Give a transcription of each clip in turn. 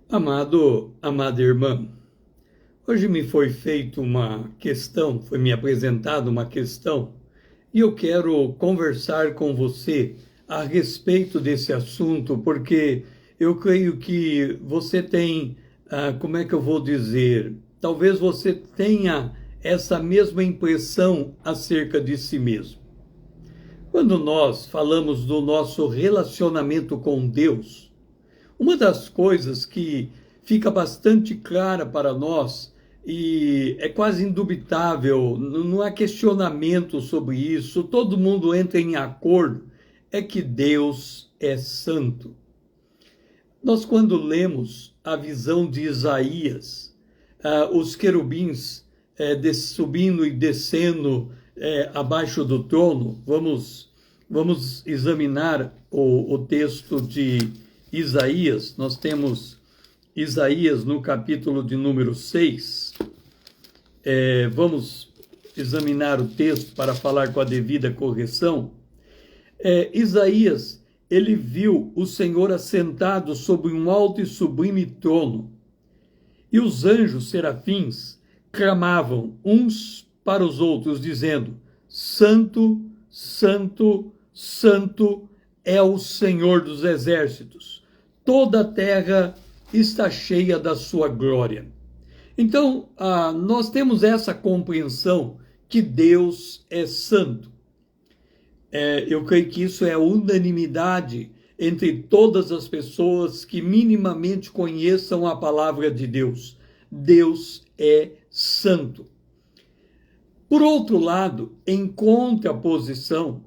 Amada irmã, hoje me foi feita uma questão, foi me apresentada uma questão, e eu quero conversar com você a respeito desse assunto, porque eu creio que você tem, como é que eu vou dizer, talvez você tenha essa mesma impressão acerca de si mesmo. Quando nós falamos do nosso relacionamento com Deus, uma das coisas que fica bastante clara para nós e é quase indubitável, não há questionamento sobre isso, todo mundo entra em acordo, é que Deus é santo. Nós, quando lemos a visão de Isaías, os querubins subindo e descendo abaixo do trono, vamos examinar o texto de Isaías. Nós temos Isaías no capítulo de número 6. Vamos examinar o texto para falar com a devida correção. Isaías, ele viu o Senhor assentado sobre um alto e sublime trono, e os anjos serafins clamavam uns para os outros, dizendo: Santo, Santo, Santo é o Senhor dos exércitos. Toda a terra está cheia da sua glória. Então, nós temos essa compreensão que Deus é santo. Eu creio que isso é unanimidade entre todas as pessoas que minimamente conheçam a palavra de Deus. Deus é santo. Por outro lado, em contraposição,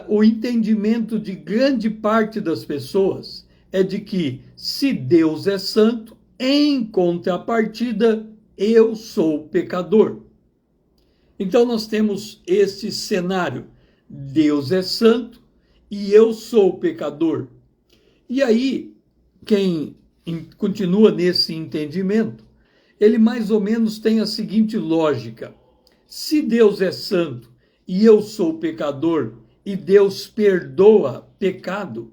o entendimento de grande parte das pessoas é de que, se Deus é santo, em contrapartida, eu sou pecador. Então nós temos esse cenário: Deus é santo e eu sou pecador. E aí, quem continua nesse entendimento, ele mais ou menos tem a seguinte lógica: se Deus é santo e eu sou pecador, e Deus perdoa pecado,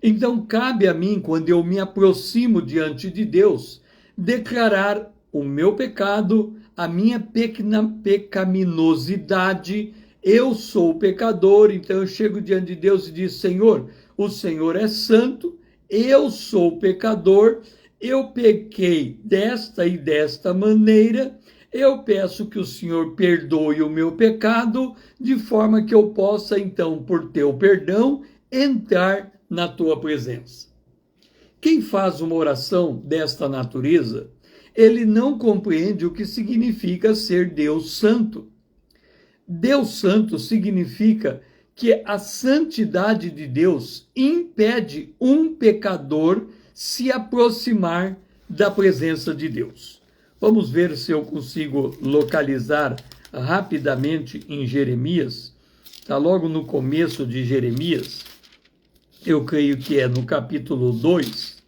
então cabe a mim, quando eu me aproximo diante de Deus, declarar o meu pecado, a minha pecaminosidade. Eu sou pecador, então eu chego diante de Deus e digo: Senhor, o Senhor é santo, eu sou pecador, eu pequei desta e desta maneira, eu peço que o Senhor perdoe o meu pecado, de forma que eu possa, então, por teu perdão, entrar na tua presença. Quem faz uma oração desta natureza, ele não compreende o que significa ser Deus santo. Deus santo significa que a santidade de Deus impede um pecador se aproximar da presença de Deus. Vamos ver se eu consigo localizar rapidamente em Jeremias. Está logo no começo de Jeremias, eu creio que é no capítulo 2,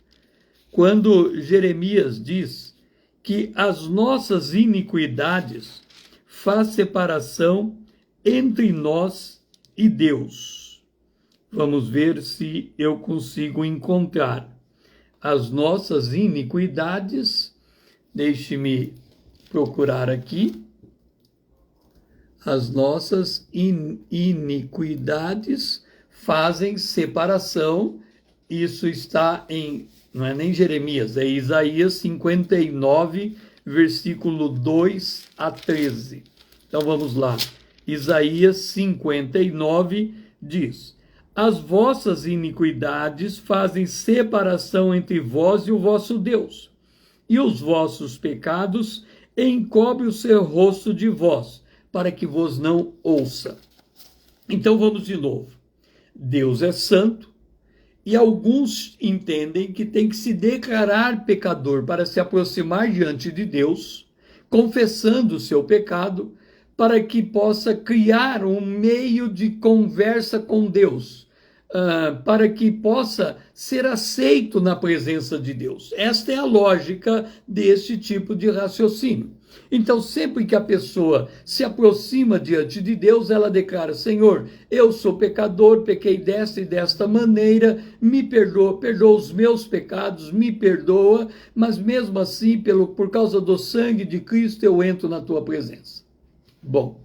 quando Jeremias diz que as nossas iniquidades faz separação entre nós e Deus. Vamos ver se eu consigo encontrar as nossas iniquidades. Deixe-me procurar aqui. As nossas iniquidades fazem separação. Isso está não é nem Jeremias, é Isaías 59, versículo 2 a 13. Então vamos lá. Isaías 59 diz: As vossas iniquidades fazem separação entre vós e o vosso Deus, e os vossos pecados encobrem o seu rosto de vós, para que vos não ouça. Então vamos de novo. Deus é santo, e alguns entendem que tem que se declarar pecador para se aproximar diante de Deus, confessando o seu pecado, para que possa criar um meio de conversa com Deus, para que possa ser aceito na presença de Deus. Esta é a lógica deste tipo de raciocínio. Então, sempre que a pessoa se aproxima diante de Deus, ela declara: Senhor, eu sou pecador, pequei desta e desta maneira, me perdoa, perdoa os meus pecados, me perdoa, mas mesmo assim, por causa do sangue de Cristo, eu entro na tua presença. Bom,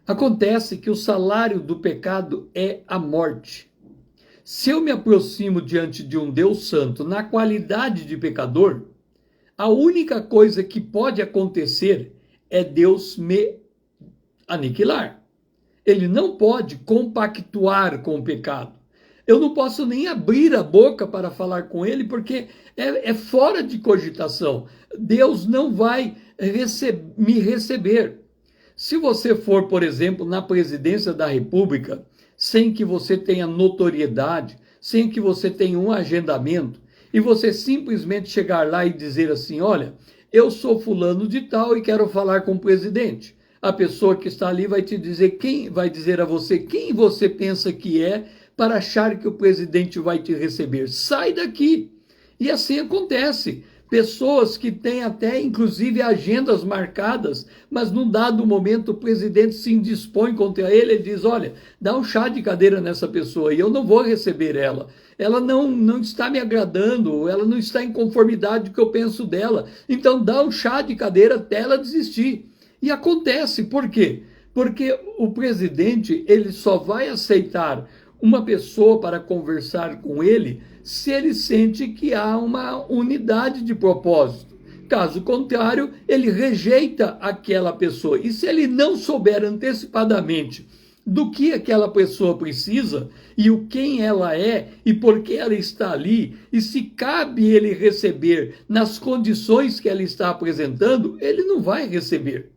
acontece que o salário do pecado é a morte. Se eu me aproximo diante de um Deus Santo na qualidade de pecador, a única coisa que pode acontecer é Deus me aniquilar. Ele não pode compactuar com o pecado. Eu não posso nem abrir a boca para falar com ele, porque é fora de cogitação. Deus não vai me receber. Se você for, por exemplo, na presidência da República, sem que você tenha notoriedade, sem que você tenha um agendamento, e você simplesmente chegar lá e dizer assim: olha, eu sou fulano de tal e quero falar com o presidente. A pessoa que está ali vai te dizer vai dizer a você quem você pensa que é para achar que o presidente vai te receber. Sai daqui. E assim acontece. Pessoas que têm até, inclusive, agendas marcadas, mas num dado momento o presidente se indispõe contra ele e diz: olha, dá um chá de cadeira nessa pessoa e eu não vou receber ela. Ela não está me agradando, ela não está em conformidade com o que eu penso dela. Então dá um chá de cadeira até ela desistir. E acontece, por quê? Porque o presidente, ele só vai aceitar uma pessoa para conversar com ele se ele sente que há uma unidade de propósito. Caso contrário, ele rejeita aquela pessoa. E se ele não souber antecipadamente do que aquela pessoa precisa e quem ela é e por que ela está ali, e se cabe ele receber nas condições que ela está apresentando, ele não vai receber.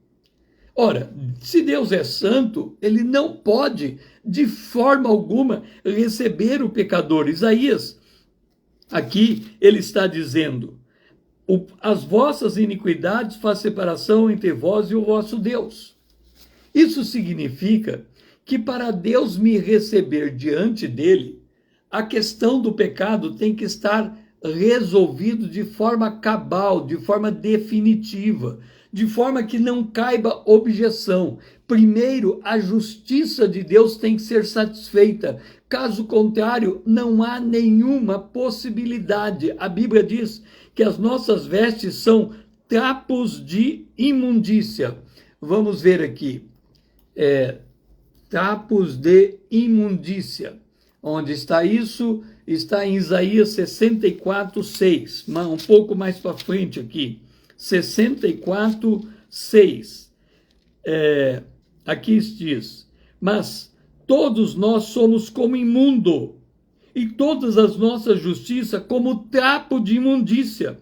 Ora, se Deus é santo, ele não pode, de forma alguma, receber o pecador. Isaías, aqui, ele está dizendo: as vossas iniquidades faz separação entre vós e o vosso Deus. Isso significa que para Deus me receber diante dele, a questão do pecado tem que estar resolvido de forma cabal, de forma definitiva, de forma que não caiba objeção. Primeiro, a justiça de Deus tem que ser satisfeita. Caso contrário, não há nenhuma possibilidade. A Bíblia diz que as nossas vestes são trapos de imundícia. Vamos ver aqui. Trapos de imundícia. Onde está isso? Está em Isaías 64:6. Um pouco mais para frente aqui. 64:6. Aqui diz: mas todos nós somos como imundo, e todas as nossas justiças como trapo de imundícia.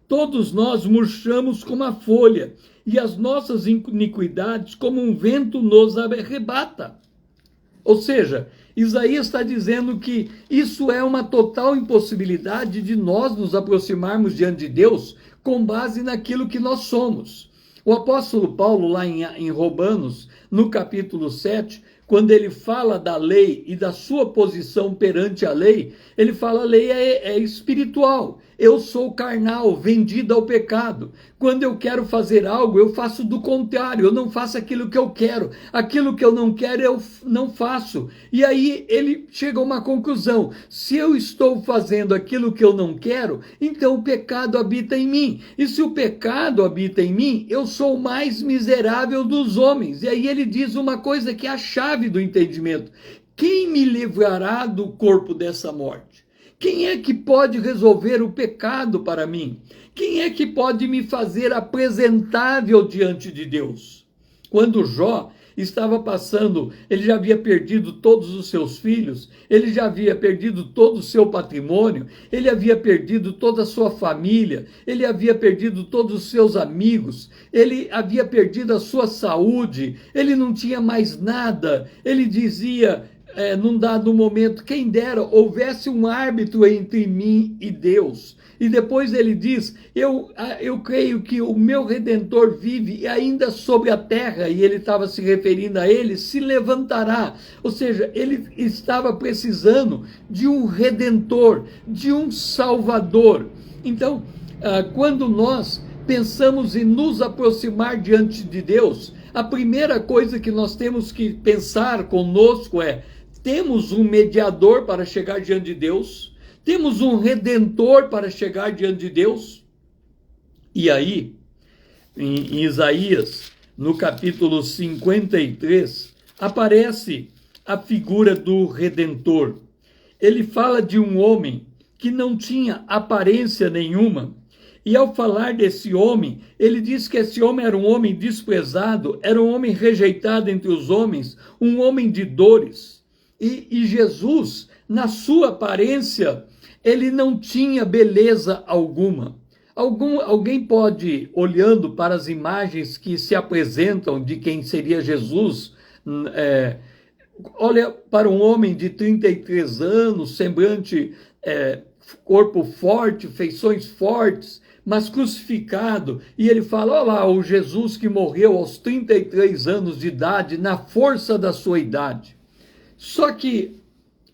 Todos nós murchamos como a folha, e as nossas iniquidades como um vento nos arrebata. Ou seja, Isaías está dizendo que isso é uma total impossibilidade de nós nos aproximarmos diante de Deus com base naquilo que nós somos. O apóstolo Paulo, lá em Romanos, no capítulo 7, quando ele fala da lei e da sua posição perante a lei, ele fala: a lei é espiritual. Eu sou carnal, vendido ao pecado. Quando eu quero fazer algo, eu faço do contrário. Eu não faço aquilo que eu quero. Aquilo que eu não quero, eu não faço. E aí ele chega a uma conclusão: se eu estou fazendo aquilo que eu não quero, então o pecado habita em mim. E se o pecado habita em mim, eu sou o mais miserável dos homens. E aí ele diz uma coisa que é a chave do entendimento: quem me livrará do corpo dessa morte? Quem é que pode resolver o pecado para mim? Quem é que pode me fazer apresentável diante de Deus? Quando Jó estava passando, ele já havia perdido todos os seus filhos, ele já havia perdido todo o seu patrimônio, ele havia perdido toda a sua família, ele havia perdido todos os seus amigos, ele havia perdido a sua saúde, ele não tinha mais nada. Ele dizia: num dado momento, quem dera houvesse um árbitro entre mim e Deus. E depois ele diz, eu creio que o meu Redentor vive ainda sobre a terra, e ele estava se referindo a ele, se levantará. Ou seja, ele estava precisando de um Redentor, de um Salvador. Então, quando nós pensamos em nos aproximar diante de Deus, a primeira coisa que nós temos que pensar conosco é, temos um mediador para chegar diante de Deus? Temos um Redentor para chegar diante de Deus? E aí, em Isaías, no capítulo 53, aparece a figura do Redentor. Ele fala de um homem que não tinha aparência nenhuma. E ao falar desse homem, ele diz que esse homem era um homem desprezado, era um homem rejeitado entre os homens, um homem de dores. E Jesus, na sua aparência, ele não tinha beleza alguma. Alguém pode, olhando para as imagens que se apresentam de quem seria Jesus, olha para um homem de 33 anos, semblante, corpo forte, feições fortes, mas crucificado, e ele fala, olha lá, o Jesus que morreu aos 33 anos de idade, na força da sua idade. Só que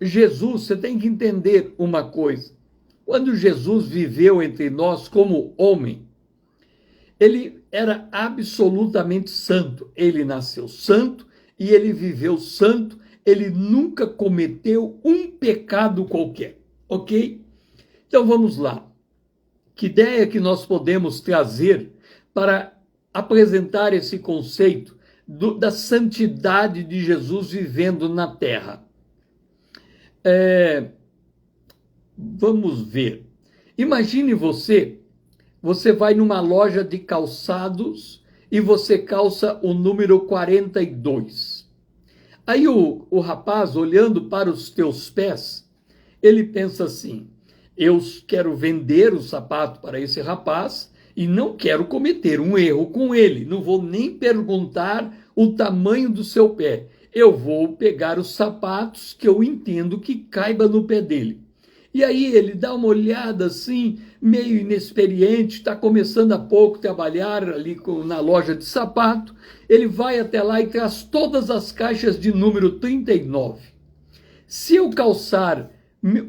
Jesus, você tem que entender uma coisa, quando Jesus viveu entre nós como homem, ele era absolutamente santo, ele nasceu santo e ele viveu santo, ele nunca cometeu um pecado qualquer, ok? Então vamos lá. Que ideia que nós podemos trazer para apresentar esse conceito da santidade de Jesus vivendo na terra? Vamos ver. Imagine você vai numa loja de calçados e você calça o número 42. Aí o rapaz, olhando para os teus pés, ele pensa assim, eu quero vender o sapato para esse rapaz e não quero cometer um erro com ele. Não vou nem perguntar o tamanho do seu pé. Eu vou pegar os sapatos que eu entendo que caiba no pé dele. E aí ele dá uma olhada assim, meio inexperiente, está começando há pouco a trabalhar ali na loja de sapato. Ele vai até lá e traz todas as caixas de número 39. Se eu calçar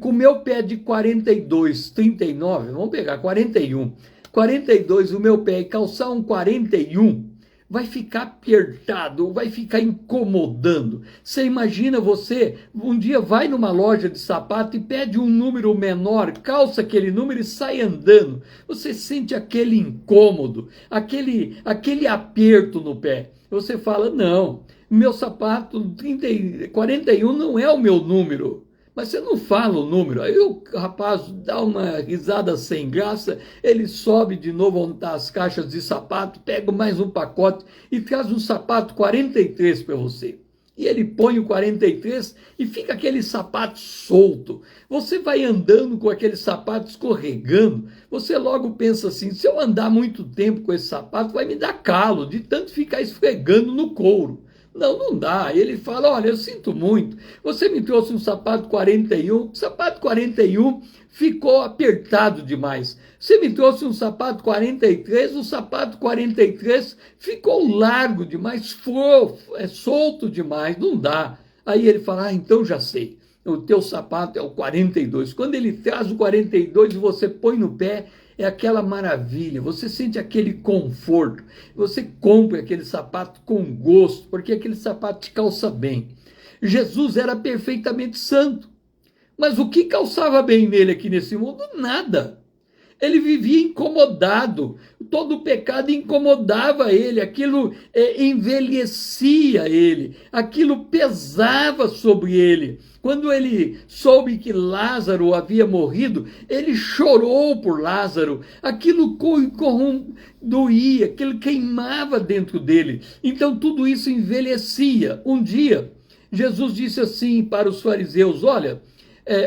com o meu pé de 42, 39, vamos pegar 41, 42 o meu pé e calçar um 41, vai ficar apertado, vai ficar incomodando. Você imagina você, um dia vai numa loja de sapato e pede um número menor, calça aquele número e sai andando. Você sente aquele incômodo, aquele aperto no pé. Você fala, não, meu sapato 41 não é o meu número. Mas você não fala o número. Aí o rapaz dá uma risada sem graça, ele sobe de novo onde estão as caixas de sapato, pega mais um pacote e traz um sapato 43 para você. E ele põe o 43 e fica aquele sapato solto. Você vai andando com aquele sapato escorregando, você logo pensa assim, se eu andar muito tempo com esse sapato, vai me dar calo, de tanto ficar esfregando no couro. Não dá. Ele fala, olha, eu sinto muito, você me trouxe um sapato 41, o sapato 41 ficou apertado demais. Você me trouxe um sapato 43, o sapato 43 ficou largo demais, solto demais, não dá. Aí ele fala, então já sei, o teu sapato é o 42. Quando ele traz o 42 e você põe no pé, é aquela maravilha, você sente aquele conforto, você compra aquele sapato com gosto, porque aquele sapato te calça bem. Jesus era perfeitamente santo, mas o que calçava bem nele aqui nesse mundo? Nada. Ele vivia incomodado, todo o pecado incomodava ele, aquilo envelhecia ele, aquilo pesava sobre ele. Quando ele soube que Lázaro havia morrido, ele chorou por Lázaro, aquilo doía, aquilo queimava dentro dele. Então tudo isso envelhecia. Um dia, Jesus disse assim para os fariseus, olha,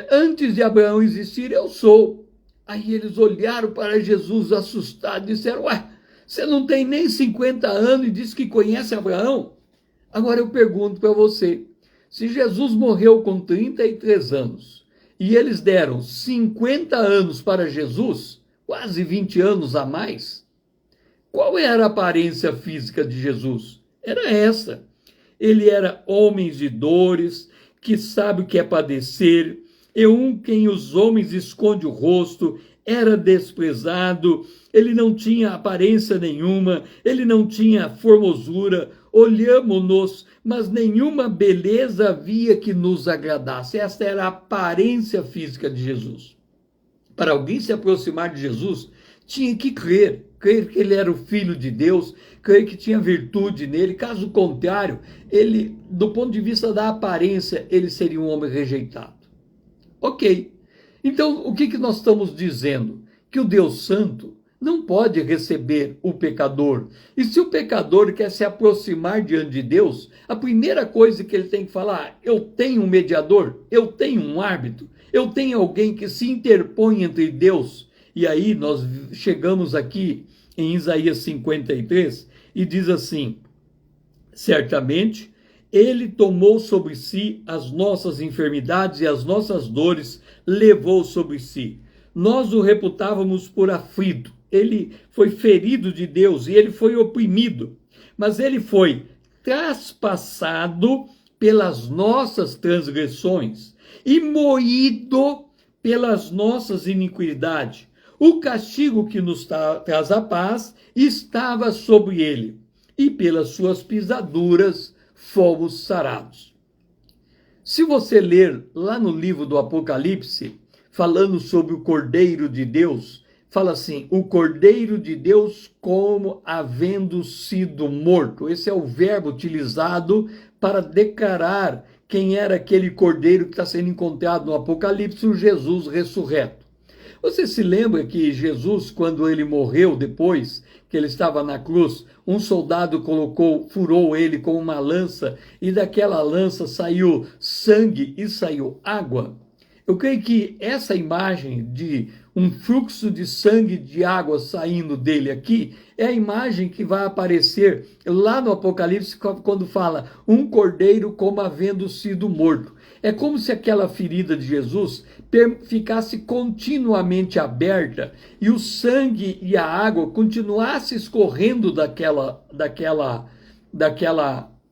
antes de Abraão existir, eu sou. Aí eles olharam para Jesus assustados e disseram, ué, você não tem nem 50 anos e diz que conhece Abraão? Agora eu pergunto para você, Se Jesus morreu com 33 anos e eles deram 50 anos para Jesus, quase 20 anos a mais, qual era a aparência física de Jesus? Era essa. Ele era homem de dores, que sabe o que é padecer, é um quem os homens esconde o rosto, era desprezado, ele não tinha aparência nenhuma, ele não tinha formosura, olhamo-nos, mas nenhuma beleza havia que nos agradasse. Esta era a aparência física de Jesus. Para alguém se aproximar de Jesus, tinha que crer que ele era o Filho de Deus, crer que tinha virtude nele. Caso contrário, ele, do ponto de vista da aparência, ele seria um homem rejeitado. Ok. Então, o que nós estamos dizendo? Que o Deus Santo não pode receber o pecador. E se o pecador quer se aproximar diante de Deus, a primeira coisa que ele tem que falar: eu tenho um mediador, eu tenho um árbitro, eu tenho alguém que se interpõe entre Deus. E aí nós chegamos aqui em Isaías 53 e diz assim: certamente ele tomou sobre si as nossas enfermidades e as nossas dores levou sobre si. Nós o reputávamos por aflito. Ele foi ferido de Deus e ele foi oprimido. Mas ele foi traspassado pelas nossas transgressões e moído pelas nossas iniquidades. O castigo que nos traz a paz estava sobre ele, e pelas suas pisaduras fomos sarados. Se você ler lá no livro do Apocalipse, falando sobre o Cordeiro de Deus, fala assim: o Cordeiro de Deus como havendo sido morto. Esse é o verbo utilizado para declarar quem era aquele Cordeiro que está sendo encontrado no Apocalipse, o Jesus ressurreto. Você se lembra que Jesus, quando ele morreu depois, que ele estava na cruz, um soldado furou ele com uma lança e daquela lança saiu sangue e saiu água? Eu creio que essa imagem de um fluxo de sangue e de água saindo dele aqui é a imagem que vai aparecer lá no Apocalipse quando fala um cordeiro como havendo sido morto. É como se aquela ferida de Jesus ficasse continuamente aberta e o sangue e a água continuassem escorrendo daquela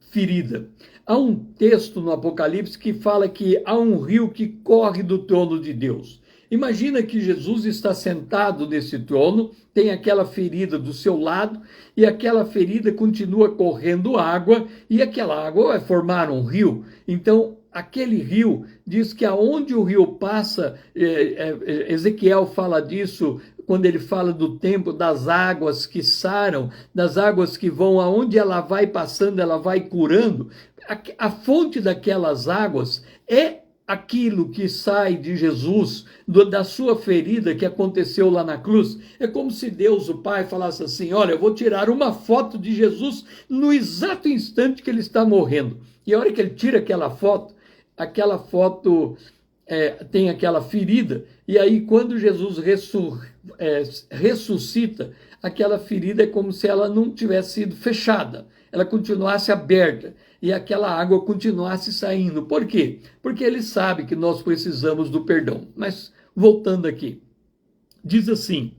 ferida. Há um texto no Apocalipse que fala que há um rio que corre do trono de Deus. Imagina que Jesus está sentado nesse trono, tem aquela ferida do seu lado e aquela ferida continua correndo água e aquela água vai formar um rio. Então, aquele rio diz que aonde o rio passa, Ezequiel fala disso quando ele fala do tempo das águas que saram, das águas que vão, aonde ela vai passando, ela vai curando. A fonte daquelas águas é aquilo que sai de Jesus, da sua ferida que aconteceu lá na cruz. É como se Deus, o Pai, falasse assim: olha, eu vou tirar uma foto de Jesus no exato instante que ele está morrendo. E a hora que ele tira aquela foto tem aquela ferida, e aí quando Jesus ressuscita, aquela ferida é como se ela não tivesse sido fechada, ela continuasse aberta, e aquela água continuasse saindo. Por quê? Porque ele sabe que nós precisamos do perdão. Mas, voltando aqui, diz assim: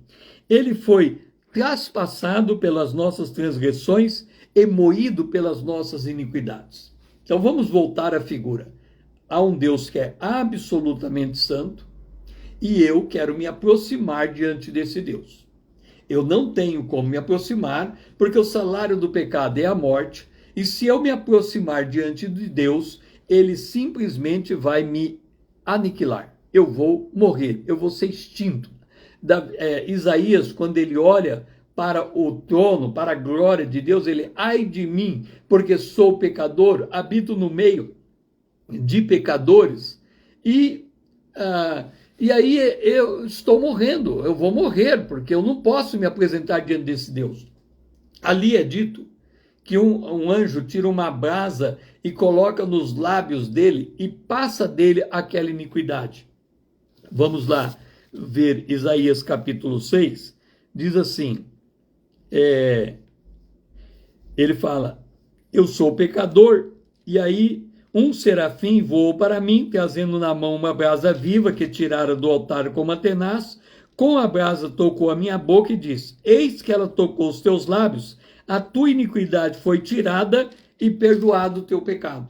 ele foi traspassado pelas nossas transgressões e moído pelas nossas iniquidades. Então vamos voltar à figura. Há um Deus que é absolutamente santo e eu quero me aproximar diante desse Deus. Eu não tenho como me aproximar porque o salário do pecado é a morte, e se eu me aproximar diante de Deus, ele simplesmente vai me aniquilar. Eu vou morrer, eu vou ser extinto. Isaías, quando ele olha para o trono, para a glória de Deus, ele: ai de mim, porque sou pecador, habito no meio de pecadores, e aí eu estou morrendo, eu vou morrer, porque eu não posso me apresentar diante desse Deus. Ali é dito que um anjo tira uma brasa e coloca nos lábios dele e passa dele aquela iniquidade. Vamos lá ver Isaías capítulo 6, diz assim, ele fala: eu sou pecador, e aí um serafim voou para mim, trazendo na mão uma brasa viva que tirara do altar com uma tenaz. Com a brasa tocou a minha boca e disse: eis que ela tocou os teus lábios, a tua iniquidade foi tirada e perdoado o teu pecado.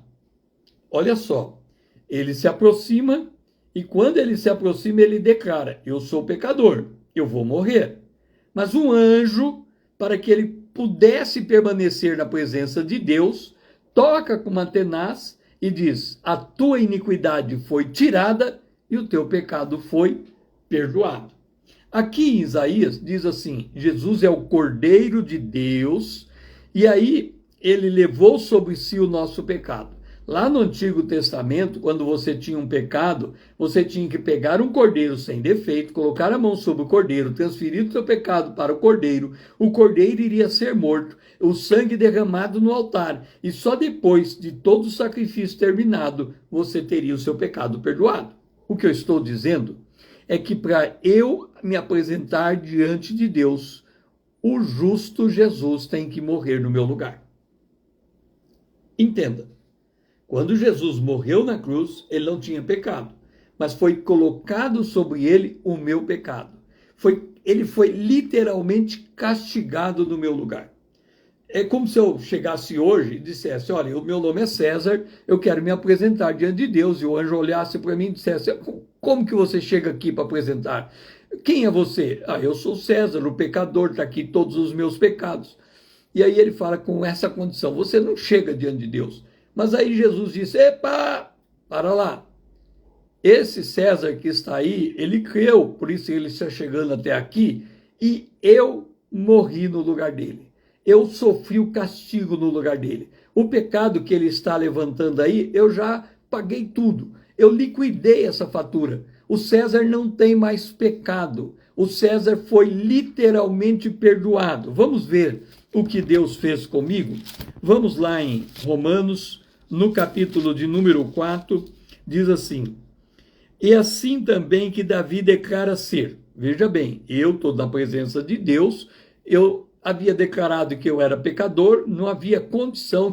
Olha só, ele se aproxima e quando ele se aproxima ele declara: eu sou pecador, eu vou morrer. Mas um anjo, para que ele pudesse permanecer na presença de Deus, toca com uma tenaz e diz: a tua iniquidade foi tirada e o teu pecado foi perdoado. Aqui em Isaías diz assim: Jesus é o Cordeiro de Deus, e aí ele levou sobre si o nosso pecado. Lá no Antigo Testamento, quando você tinha um pecado, você tinha que pegar um cordeiro sem defeito, colocar a mão sobre o cordeiro, transferir o seu pecado para o cordeiro iria ser morto, o sangue derramado no altar, e só depois de todo o sacrifício terminado, você teria o seu pecado perdoado. O que eu estou dizendo é que para eu me apresentar diante de Deus, o justo Jesus tem que morrer no meu lugar. Entenda. Quando Jesus morreu na cruz, ele não tinha pecado, mas foi colocado sobre ele o meu pecado. Ele foi literalmente castigado no meu lugar. É como se eu chegasse hoje e dissesse: olha, o meu nome é César, eu quero me apresentar diante de Deus, e o anjo olhasse para mim e dissesse: como que você chega aqui para apresentar? Quem é você? Eu sou César, o pecador, está aqui todos os meus pecados. E aí ele fala com essa condição: você não chega diante de Deus. Mas aí Jesus disse: epa, para lá. Esse César que está aí, ele creu, por isso ele está chegando até aqui, e eu morri no lugar dele. Eu sofri o castigo no lugar dele. O pecado que ele está levantando aí, eu já paguei tudo. Eu liquidei essa fatura. O César não tem mais pecado. O César foi literalmente perdoado. Vamos ver o que Deus fez comigo? Vamos lá em Romanos, no capítulo de número 4, diz assim: e assim também que Davi declara ser. Veja bem, eu estou na presença de Deus, eu havia declarado que eu era pecador, não havia condição,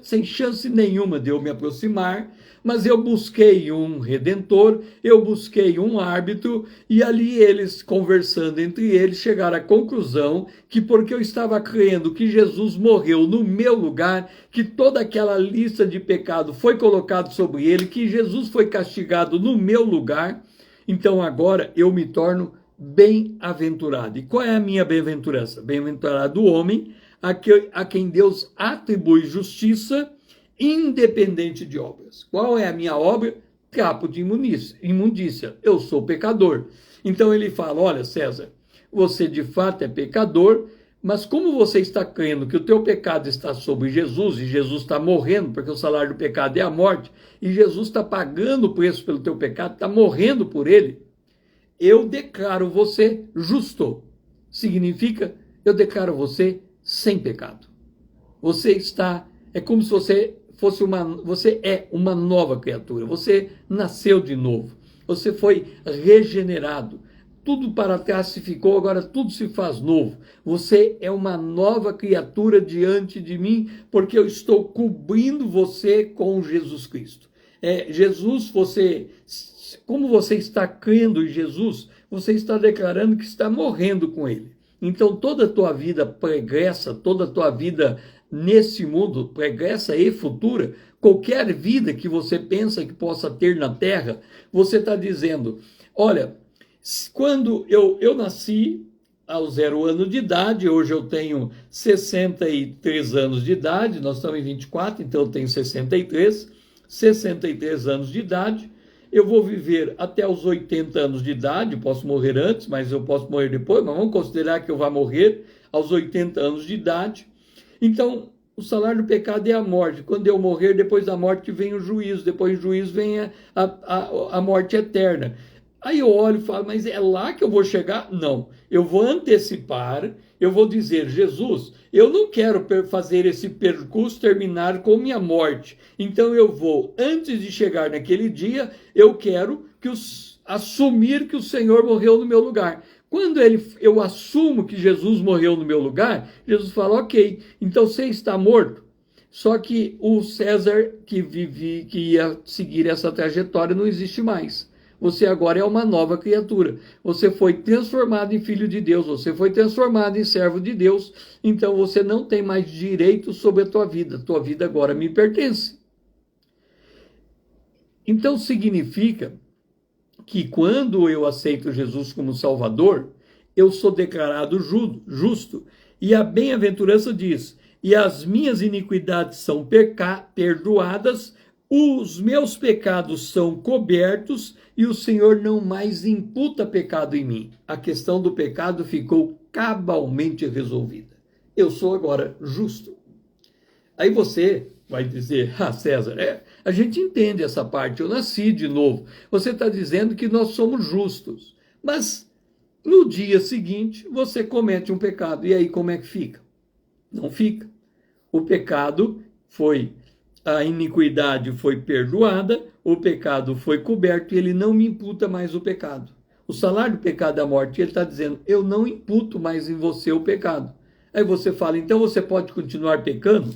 sem chance nenhuma de eu me aproximar, mas eu busquei um redentor, eu busquei um árbitro, e ali eles, conversando entre eles, chegaram à conclusão que porque eu estava crendo que Jesus morreu no meu lugar, que toda aquela lista de pecado foi colocado sobre ele, que Jesus foi castigado no meu lugar, então agora eu me torno bem-aventurado. E qual é a minha bem-aventurança? Bem-aventurado o homem a quem Deus atribui justiça independente de obras. Qual é a minha obra? Trapo de imundícia. Eu sou pecador. Então ele fala: olha, César, você de fato é pecador, mas como você está crendo que o teu pecado está sobre Jesus, e Jesus está morrendo, porque o salário do pecado é a morte, e Jesus está pagando o preço pelo teu pecado, está morrendo por ele, eu declaro você justo. Significa, eu declaro você sem pecado. Você é como se você você é uma nova criatura. Você nasceu de novo. Você foi regenerado. Tudo para trás se ficou, agora tudo se faz novo. Você é uma nova criatura diante de mim, porque eu estou cobrindo você com Jesus Cristo. Jesus, como você está crendo em Jesus, você está declarando que está morrendo com ele. Então toda a tua vida pregressa, toda a tua vida nesse mundo, pregressa e futura, qualquer vida que você pensa que possa ter na Terra, você está dizendo: olha, quando eu nasci aos 0 anos de idade, hoje eu tenho 63 anos de idade, nós estamos em 24, então eu tenho 63 anos de idade, eu vou viver até os 80 anos de idade, posso morrer antes, mas eu posso morrer depois, mas vamos considerar que eu vou morrer aos 80 anos de idade. Então, o salário do pecado é a morte. Quando eu morrer, depois da morte vem o juízo, depois do juízo vem a morte eterna. Aí eu olho e falo: mas é lá que eu vou chegar? Não, eu vou antecipar, eu vou dizer: Jesus, eu não quero fazer esse percurso terminar com minha morte. Então eu vou, antes de chegar naquele dia, eu quero assumir que o Senhor morreu no meu lugar. Quando eu assumo que Jesus morreu no meu lugar, Jesus fala: ok, então você está morto. Só que o César que ia seguir essa trajetória não existe mais. Você agora é uma nova criatura. Você foi transformado em filho de Deus, você foi transformado em servo de Deus, então você não tem mais direito sobre a tua vida. Tua vida agora me pertence. Então significa que quando eu aceito Jesus como Salvador, eu sou declarado justo. E a bem-aventurança diz: e as minhas iniquidades são perdoadas, os meus pecados são cobertos e o Senhor não mais imputa pecado em mim. A questão do pecado ficou cabalmente resolvida. Eu sou agora justo. Aí você vai dizer: ah, César, a gente entende essa parte, eu nasci de novo. Você está dizendo que nós somos justos, mas no dia seguinte você comete um pecado, e aí como é que fica? Não fica. O pecado a iniquidade foi perdoada, o pecado foi coberto e ele não me imputa mais o pecado. O salário do pecado é a morte. Ele está dizendo: eu não imputo mais em você o pecado. Aí você fala: então você pode continuar pecando?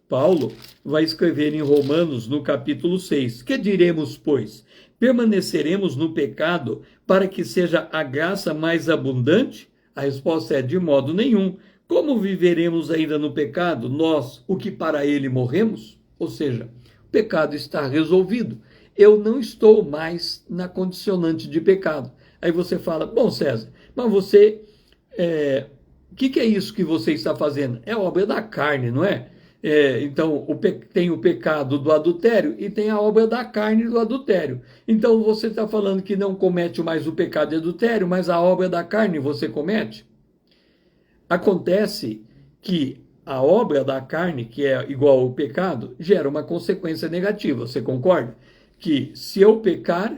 Paulo vai escrever em Romanos, no capítulo 6. Que diremos, pois? Permaneceremos no pecado para que seja a graça mais abundante? A resposta é: de modo nenhum. Como viveremos ainda no pecado, nós, o que para ele morremos? Ou seja, o pecado está resolvido. Eu não estou mais na condicionante de pecado. Aí você fala: bom, César, mas você, o que é isso que você está fazendo? É obra da carne, não é? Então, tem o pecado do adultério e tem a obra da carne do adultério. Então, você está falando que não comete mais o pecado de adultério, mas a obra da carne você comete? Acontece que a obra da carne, que é igual ao pecado, gera uma consequência negativa. Você concorda? Que se eu pecar,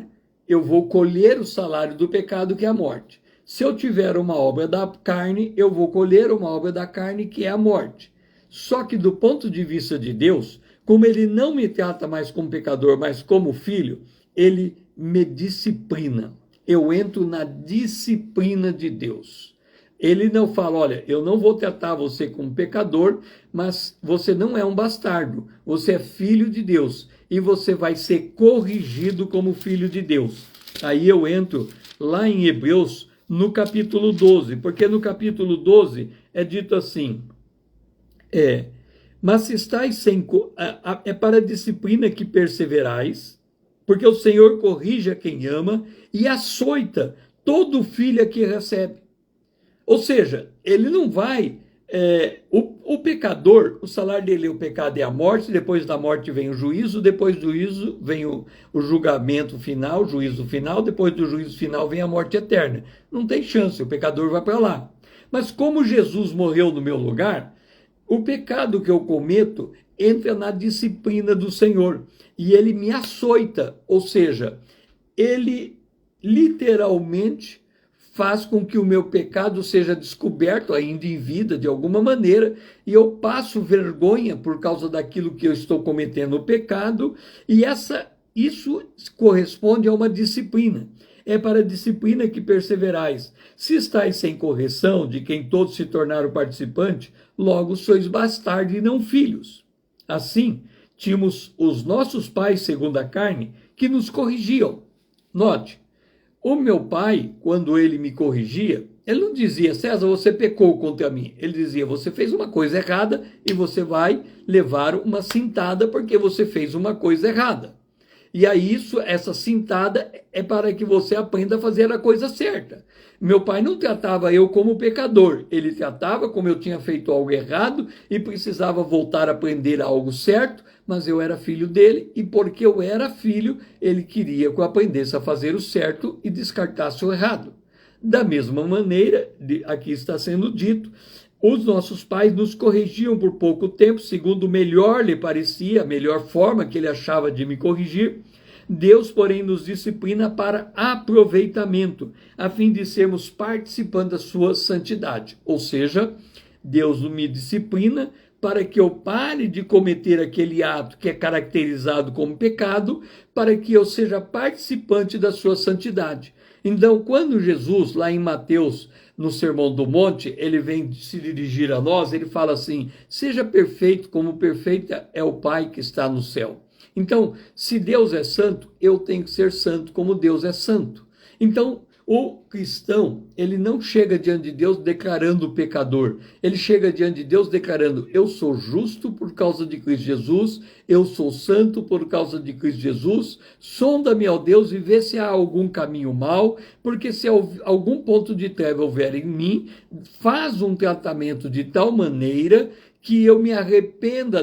eu vou colher o salário do pecado, que é a morte. Se eu tiver uma obra da carne, eu vou colher uma obra da carne, que é a morte. Só que do ponto de vista de Deus, como ele não me trata mais como pecador, mas como filho, ele me disciplina. Eu entro na disciplina de Deus. Ele não fala: olha, eu não vou tratar você como pecador, mas você não é um bastardo, você é filho de Deus e você vai ser corrigido como filho de Deus. Aí eu entro lá em Hebreus, no capítulo 12, porque no capítulo 12 é dito assim: mas se estáis sem... É para a disciplina que perseverais, porque o Senhor corrige a quem ama e açoita todo filho a que recebe. Ou seja, ele não vai... o pecador, o salário dele, o pecado é a morte, depois da morte vem o juízo, depois do juízo vem o julgamento final, o juízo final, depois do juízo final vem a morte eterna. Não tem chance, o pecador vai para lá. Mas como Jesus morreu no meu lugar, o pecado que eu cometo entra na disciplina do Senhor e ele me açoita, ou seja, ele literalmente faz com que o meu pecado seja descoberto ainda em vida de alguma maneira e eu passo vergonha por causa daquilo que eu estou cometendo o pecado, e isso corresponde a uma disciplina. É para a disciplina que perseverais. Se estáis sem correção, de quem todos se tornaram participante, logo sois bastardos e não filhos. Assim, tínhamos os nossos pais segundo a carne, que nos corrigiam. Note, o meu pai, quando ele me corrigia, ele não dizia: César, você pecou contra mim. Ele dizia: você fez uma coisa errada e você vai levar uma cintada porque você fez uma coisa errada. E aí essa cintada é para que você aprenda a fazer a coisa certa. Meu pai não tratava eu como pecador, ele tratava como eu tinha feito algo errado e precisava voltar a aprender algo certo, mas eu era filho dele e porque eu era filho, ele queria que eu aprendesse a fazer o certo e descartasse o errado. Da mesma maneira, aqui está sendo dito, os nossos pais nos corrigiam por pouco tempo, segundo melhor lhe parecia, a melhor forma que ele achava de me corrigir. Deus, porém, nos disciplina para aproveitamento, a fim de sermos participantes da sua santidade. Ou seja, Deus me disciplina para que eu pare de cometer aquele ato que é caracterizado como pecado, para que eu seja participante da sua santidade. Então, quando Jesus, lá em Mateus, no Sermão do Monte, ele vem se dirigir a nós, ele fala assim: seja perfeito como perfeito é o Pai que está no céu. Então, se Deus é santo, eu tenho que ser santo como Deus é santo. Então, o cristão, ele não chega diante de Deus declarando pecador. Ele chega diante de Deus declarando: eu sou justo por causa de Cristo Jesus, eu sou santo por causa de Cristo Jesus. Sonda-me, ó Deus, e vê se há algum caminho mau, porque se algum ponto de treva houver em mim, faz um tratamento de tal maneira que eu me arrependa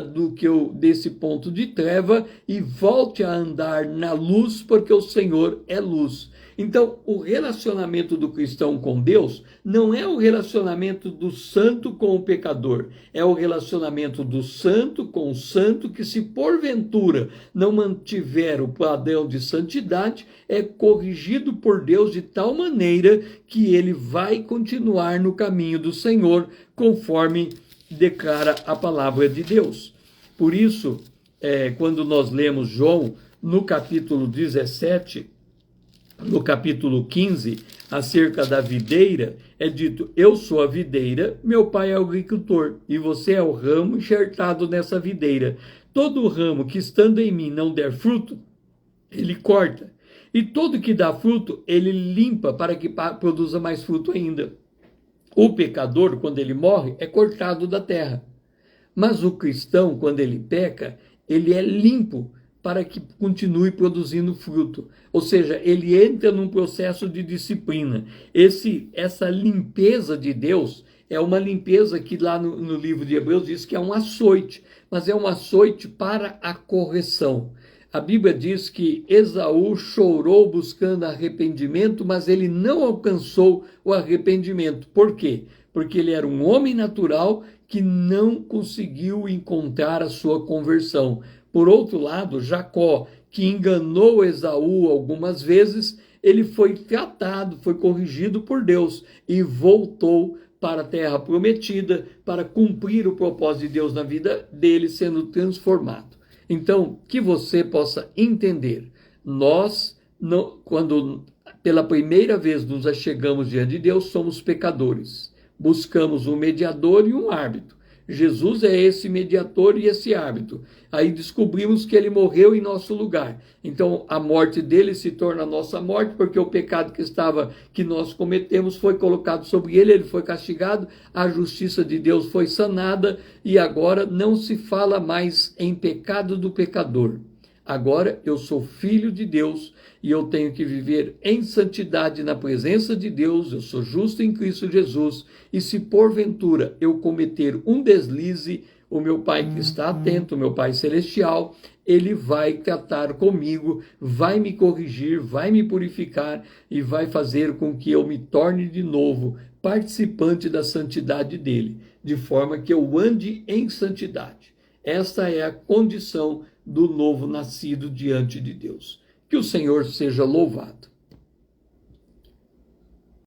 desse ponto de treva e volte a andar na luz, porque o Senhor é luz. Então, o relacionamento do cristão com Deus não é o relacionamento do santo com o pecador, é o relacionamento do santo com o santo que, se porventura não mantiver o padrão de santidade, é corrigido por Deus de tal maneira que ele vai continuar no caminho do Senhor, conforme declara a palavra de Deus. Por isso, quando nós lemos João, no capítulo 17, no capítulo 15, acerca da videira, é dito: eu sou a videira, meu pai é o agricultor, e você é o ramo enxertado nessa videira. Todo ramo que estando em mim não der fruto, ele corta, e todo que dá fruto, ele limpa para que produza mais fruto ainda. O pecador, quando ele morre, é cortado da terra. Mas o cristão, quando ele peca, ele é limpo para que continue produzindo fruto. Ou seja, ele entra num processo de disciplina. Essa limpeza de Deus é uma limpeza que lá no livro de Hebreus diz que é um açoite, mas é um açoite para a correção. A Bíblia diz que Esaú chorou buscando arrependimento, mas ele não alcançou o arrependimento. Por quê? Porque ele era um homem natural que não conseguiu encontrar a sua conversão. Por outro lado, Jacó, que enganou Esaú algumas vezes, ele foi tratado, foi corrigido por Deus e voltou para a terra prometida para cumprir o propósito de Deus na vida dele, sendo transformado. Então, que você possa entender, nós, quando pela primeira vez nos achegamos diante de Deus, somos pecadores. Buscamos um mediador e um árbitro. Jesus é esse mediador e esse árbitro. Aí descobrimos que ele morreu em nosso lugar. Então, a morte dele se torna a nossa morte, porque o pecado que nós cometemos foi colocado sobre ele, ele foi castigado, a justiça de Deus foi sanada, e agora não se fala mais em pecado do pecador. Agora eu sou filho de Deus e eu tenho que viver em santidade na presença de Deus, eu sou justo em Cristo Jesus, e se porventura eu cometer um deslize, o meu Pai que está atento, o meu Pai celestial, ele vai tratar comigo, vai me corrigir, vai me purificar e vai fazer com que eu me torne de novo participante da santidade dele, de forma que eu ande em santidade. Esta é a condição do novo nascido diante de Deus. Que o Senhor seja louvado.